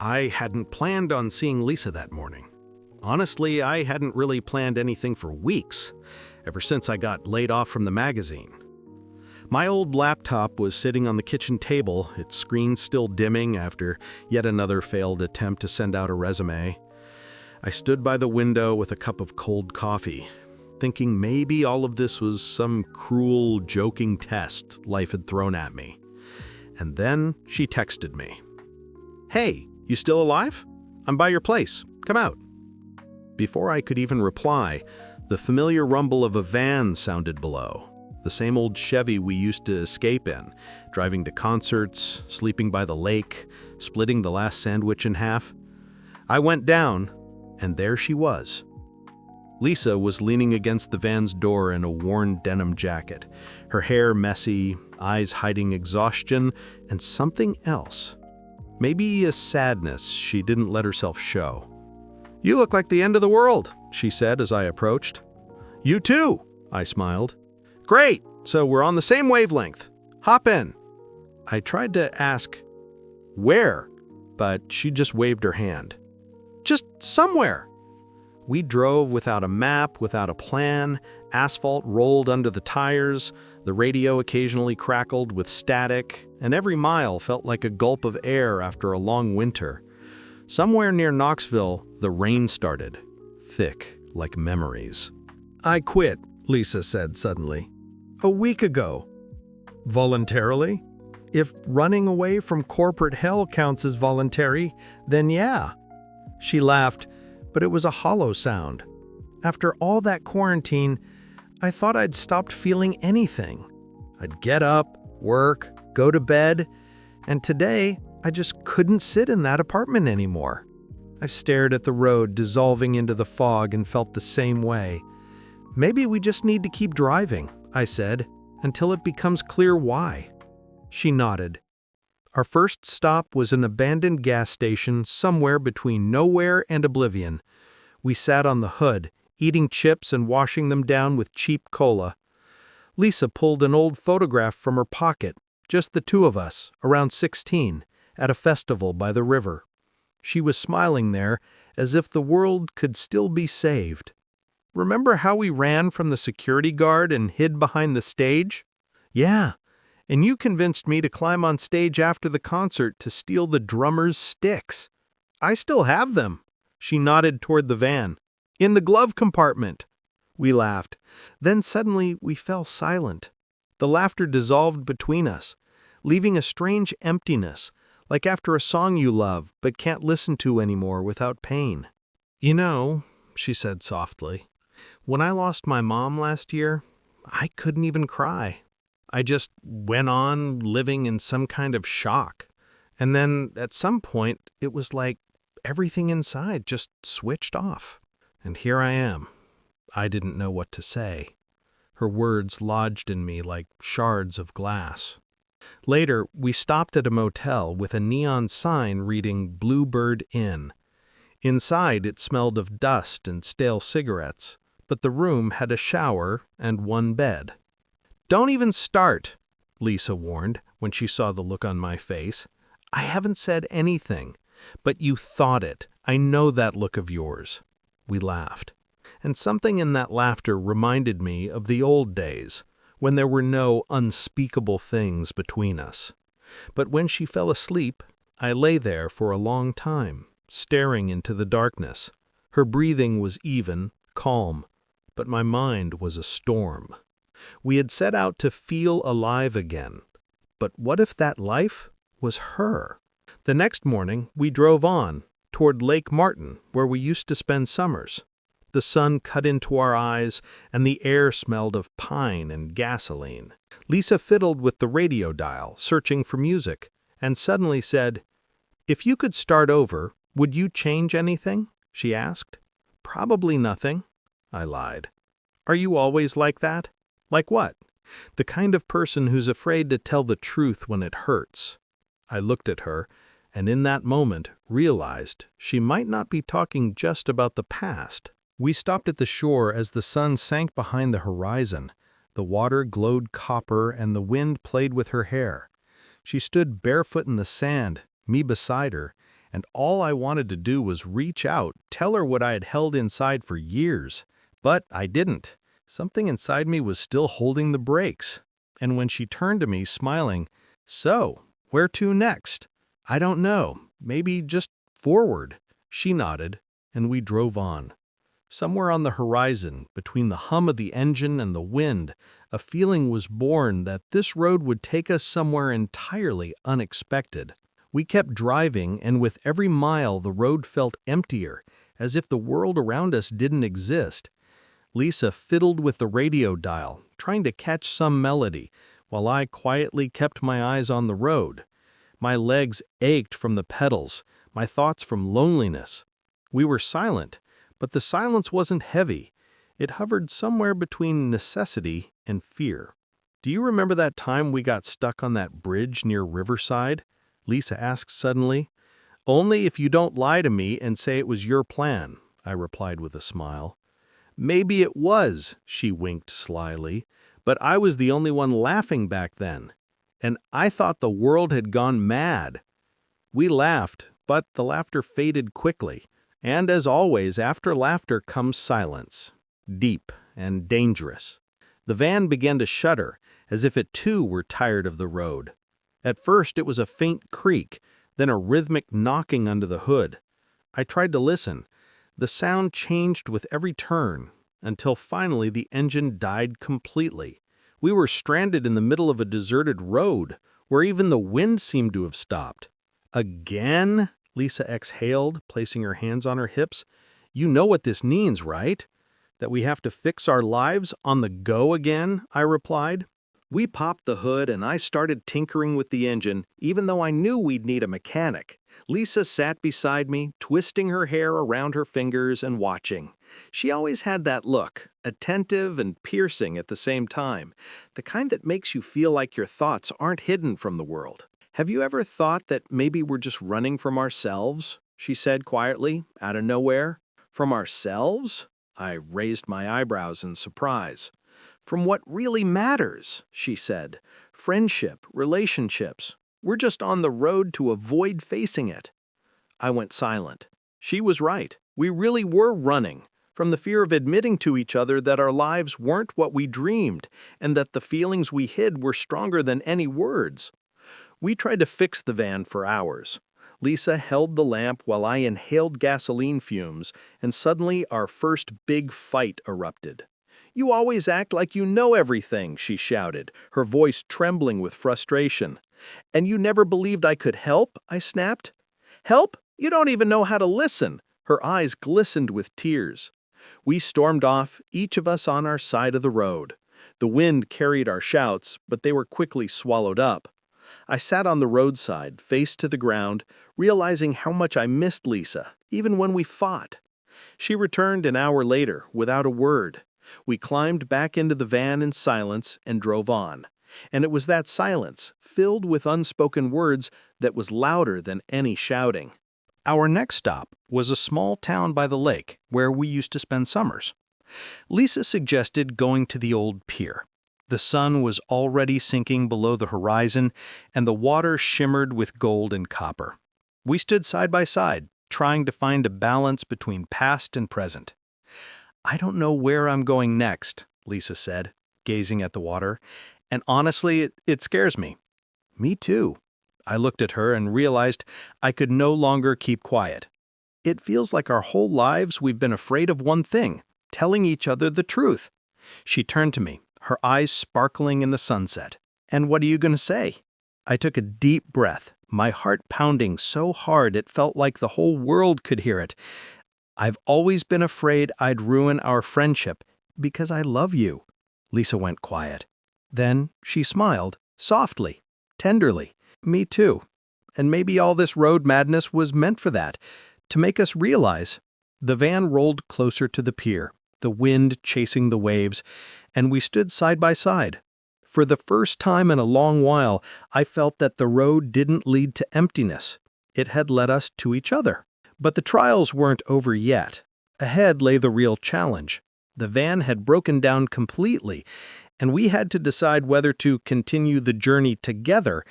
I hadn't planned on seeing Lisa that morning. Honestly, I hadn't really planned anything for weeks, ever since I got laid off from the magazine. My old laptop was sitting on the kitchen table, its screen still dimming after yet another failed attempt to send out a resume. I stood by the window with a cup of cold coffee, thinking maybe all of this was some cruel, joking test life had thrown at me. And then she texted me. "Hey, you still alive? I'm by your place. Come out." Before I could even reply, the familiar rumble of a van sounded below. The same old Chevy we used to escape in, driving to concerts, sleeping by the lake, splitting the last sandwich in half. I went down, and there she was. Lisa was leaning against the van's door in a worn denim jacket, her hair messy, eyes hiding exhaustion, and something else. Maybe a sadness she didn't let herself show. "You look like the end of the world," she said as I approached. "You too," I smiled. "Great, so we're on the same wavelength. Hop in." I tried to ask, "Where?" but she just waved her hand. "Just somewhere." We drove without a map, without a plan. Asphalt rolled under the tires, the radio occasionally crackled with static, and every mile felt like a gulp of air after a long winter. Somewhere near Knoxville, the rain started, thick like memories. "I quit," Lisa said suddenly. "A week ago." "Voluntarily? If running away from corporate hell counts as voluntary, then yeah." She laughed, but it was a hollow sound. After all that quarantine, I thought I'd stopped feeling anything. I'd get up, work, go to bed, and today I just couldn't sit in that apartment anymore. I stared at the road dissolving into the fog and felt the same way. "Maybe we just need to keep driving," I said, "until it becomes clear why." She nodded. Our first stop was an abandoned gas station somewhere between nowhere and oblivion. We sat on the hood, eating chips and washing them down with cheap cola. Lisa pulled an old photograph from her pocket, just the two of us, around 16, at a festival by the river. She was smiling there as if the world could still be saved. "Remember how we ran from the security guard and hid behind the stage?" "Yeah, and you convinced me to climb on stage after the concert to steal the drummer's sticks. I still have them." She nodded toward the van. "In the glove compartment." We laughed. Then suddenly we fell silent. The laughter dissolved between us, leaving a strange emptiness, like after a song you love but can't listen to anymore without pain. "You know," she said softly, "when I lost my mom last year, I couldn't even cry. I just went on living in some kind of shock. And then at some point, it was like everything inside just switched off. And here I am." I didn't know what to say. Her words lodged in me like shards of glass. Later, we stopped at a motel with a neon sign reading Bluebird Inn. Inside, it smelled of dust and stale cigarettes, but the room had a shower and one bed. "Don't even start," Lisa warned when she saw the look on my face. "I haven't said anything, but you thought it. I know that look of yours." We laughed. And something in that laughter reminded me of the old days, when there were no unspeakable things between us. But when she fell asleep, I lay there for a long time, staring into the darkness. Her breathing was even, calm, but my mind was a storm. We had set out to feel alive again. But what if that life was her? The next morning, we drove on, toward Lake Martin, where we used to spend summers. The sun cut into our eyes, and the air smelled of pine and gasoline. Lisa fiddled with the radio dial, searching for music, and suddenly said, "If you could start over, would you change anything?" she asked. "Probably nothing," I lied. "Are you always like that?" "Like what?" "The kind of person who's afraid to tell the truth when it hurts." I looked at her, and in that moment realized she might not be talking just about the past. We stopped at the shore as the sun sank behind the horizon. The water glowed copper and the wind played with her hair. She stood barefoot in the sand, me beside her, and all I wanted to do was reach out, tell her what I had held inside for years. But I didn't. Something inside me was still holding the brakes. And when she turned to me, smiling, "So, where to next?" "I don't know. Maybe just forward." She nodded, and we drove on. Somewhere on the horizon, between the hum of the engine and the wind, a feeling was born that this road would take us somewhere entirely unexpected. We kept driving, and with every mile the road felt emptier, as if the world around us didn't exist. Lisa fiddled with the radio dial, trying to catch some melody, while I quietly kept my eyes on the road. My legs ached from the pedals, my thoughts from loneliness. We were silent, but the silence wasn't heavy. It hovered somewhere between necessity and fear. "Do you remember that time we got stuck on that bridge near Riverside?" Lisa asked suddenly. "Only if you don't lie to me and say it was your plan," I replied with a smile. "Maybe it was," she winked slyly, "but I was the only one laughing back then. And I thought the world had gone mad." We laughed, but the laughter faded quickly. And as always, after laughter comes silence, deep and dangerous. The van began to shudder, as if it too were tired of the road. At first it was a faint creak, then a rhythmic knocking under the hood. I tried to listen. The sound changed with every turn, until finally the engine died completely. We were stranded in the middle of a deserted road, where even the wind seemed to have stopped. "Again?" Lisa exhaled, placing her hands on her hips. "You know what this means, right? That we have to fix our lives on the go again," I replied. We popped the hood and I started tinkering with the engine, even though I knew we'd need a mechanic. Lisa sat beside me, twisting her hair around her fingers and watching. She always had that look, attentive and piercing at the same time, the kind that makes you feel like your thoughts aren't hidden from the world. "Have you ever thought that maybe we're just running from ourselves?" she said quietly, out of nowhere. "From ourselves?" I raised my eyebrows in surprise. "From what really matters," she said. "Friendship, relationships. We're just on the road to avoid facing it." I went silent. She was right. We really were running, from the fear of admitting to each other that our lives weren't what we dreamed, and that the feelings we hid were stronger than any words. We tried to fix the van for hours. Lisa held the lamp while I inhaled gasoline fumes, and suddenly our first big fight erupted. "You always act like you know everything," she shouted, her voice trembling with frustration. "And you never believed I could help?" I snapped. "Help? You don't even know how to listen." Her eyes glistened with tears. We stormed off, each of us on our side of the road. The wind carried our shouts, but they were quickly swallowed up. I sat on the roadside, face to the ground, realizing how much I missed Lisa, even when we fought. She returned an hour later, without a word. We climbed back into the van in silence and drove on. And it was that silence, filled with unspoken words, that was louder than any shouting. Our next stop was a small town by the lake, where we used to spend summers. Lisa suggested going to the old pier. The sun was already sinking below the horizon, and the water shimmered with gold and copper. We stood side by side, trying to find a balance between past and present. "I don't know where I'm going next," Lisa said, gazing at the water, "and honestly, it scares me." "Me too." I looked at her and realized I could no longer keep quiet. "It feels like our whole lives we've been afraid of one thing, telling each other the truth." She turned to me, her eyes sparkling in the sunset. "And what are you going to say?" I took a deep breath, my heart pounding so hard it felt like the whole world could hear it. "I've always been afraid I'd ruin our friendship because I love you." Lisa went quiet. Then she smiled, softly, tenderly. "Me too. And maybe all this road madness was meant for that, to make us realize." The van rolled closer to the pier, the wind chasing the waves, and we stood side by side. For the first time in a long while, I felt that the road didn't lead to emptiness. It had led us to each other. But the trials weren't over yet. Ahead lay the real challenge. The van had broken down completely, and we had to decide whether to continue the journey together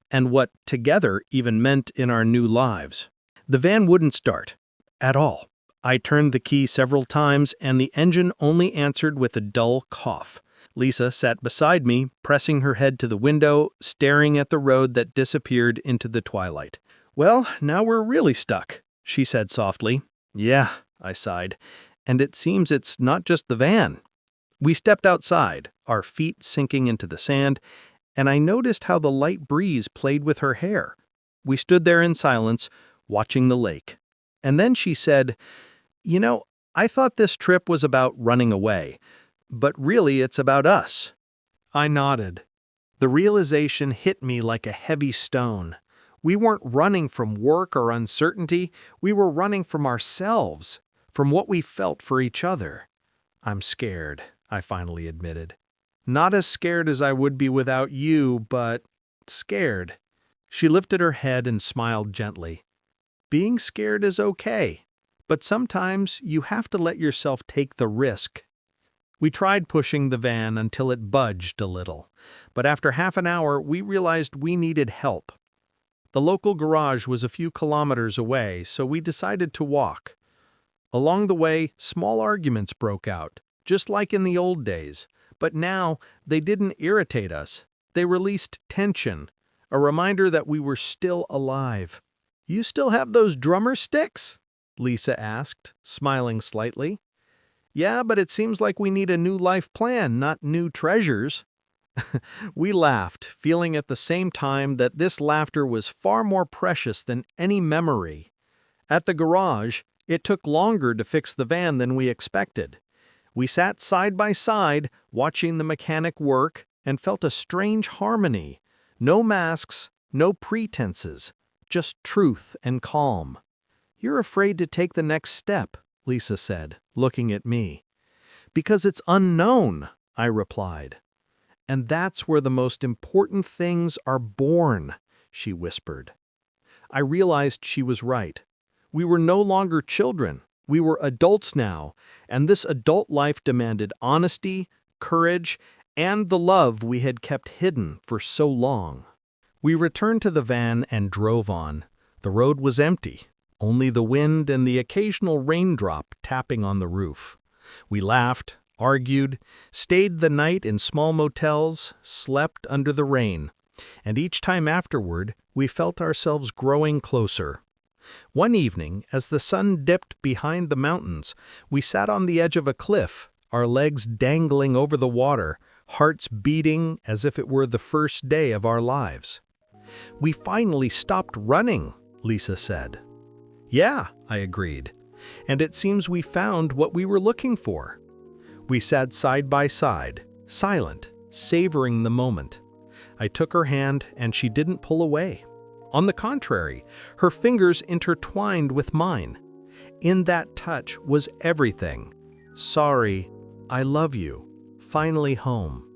and what together even meant in our new lives. The van wouldn't start. At all. I turned the key several times, and the engine only answered with a dull cough. Lisa sat beside me, pressing her head to the window, staring at the road that disappeared into the twilight. "Well, now we're really stuck," she said softly. "Yeah," I sighed. "And it seems it's not just the van." We stepped outside, our feet sinking into the sand, and I noticed how the light breeze played with her hair. We stood there in silence, watching the lake. And then she said, "You know, I thought this trip was about running away, but really it's about us." I nodded. The realization hit me like a heavy stone. We weren't running from work or uncertainty, we were running from ourselves, from what we felt for each other. "I'm scared," I finally admitted. "Not as scared as I would be without you, but scared." She lifted her head and smiled gently. "Being scared is okay, but sometimes you have to let yourself take the risk." We tried pushing the van until it budged a little, but after half an hour we realized we needed help. The local garage was a few kilometers away, so we decided to walk. Along the way, small arguments broke out, just like in the old days, but now they didn't irritate us. They released tension, a reminder that we were still alive. "You still have those drummer sticks?" Lisa asked, smiling slightly. "Yeah, but it seems like we need a new life plan, not new treasures." We laughed, feeling at the same time that this laughter was far more precious than any memory. At the garage, it took longer to fix the van than we expected. We sat side by side, watching the mechanic work, and felt a strange harmony. No masks, no pretenses, just truth and calm. "You're afraid to take the next step," Lisa said, looking at me. "Because it's unknown," I replied. "And that's where the most important things are born," she whispered. I realized she was right. We were no longer children. We were adults now, and this adult life demanded honesty, courage, and the love we had kept hidden for so long. We returned to the van and drove on. The road was empty, only the wind and the occasional raindrop tapping on the roof. We laughed, argued, stayed the night in small motels, slept under the rain, and each time afterward we felt ourselves growing closer. One evening, as the sun dipped behind the mountains, we sat on the edge of a cliff, our legs dangling over the water, hearts beating as if it were the first day of our lives. "We finally stopped running," Lisa said. "Yeah," I agreed, "and it seems we found what we were looking for." We sat side by side, silent, savoring the moment. I took her hand and she didn't pull away. On the contrary, her fingers intertwined with mine. In that touch was everything. "Sorry, I love you. Finally home."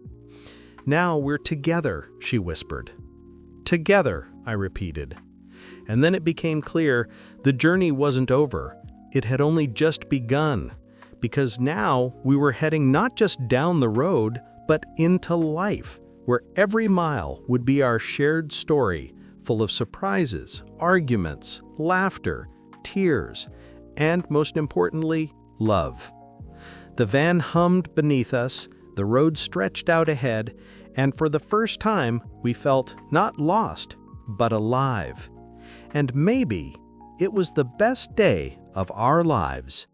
"Now we're together," she whispered. "Together," I repeated. And then it became clear the journey wasn't over. It had only just begun. Because now we were heading not just down the road, but into life, where every mile would be our shared story, full of surprises, arguments, laughter, tears, and most importantly, love. The van hummed beneath us, the road stretched out ahead, and for the first time we felt not lost, but alive. And maybe it was the best day of our lives.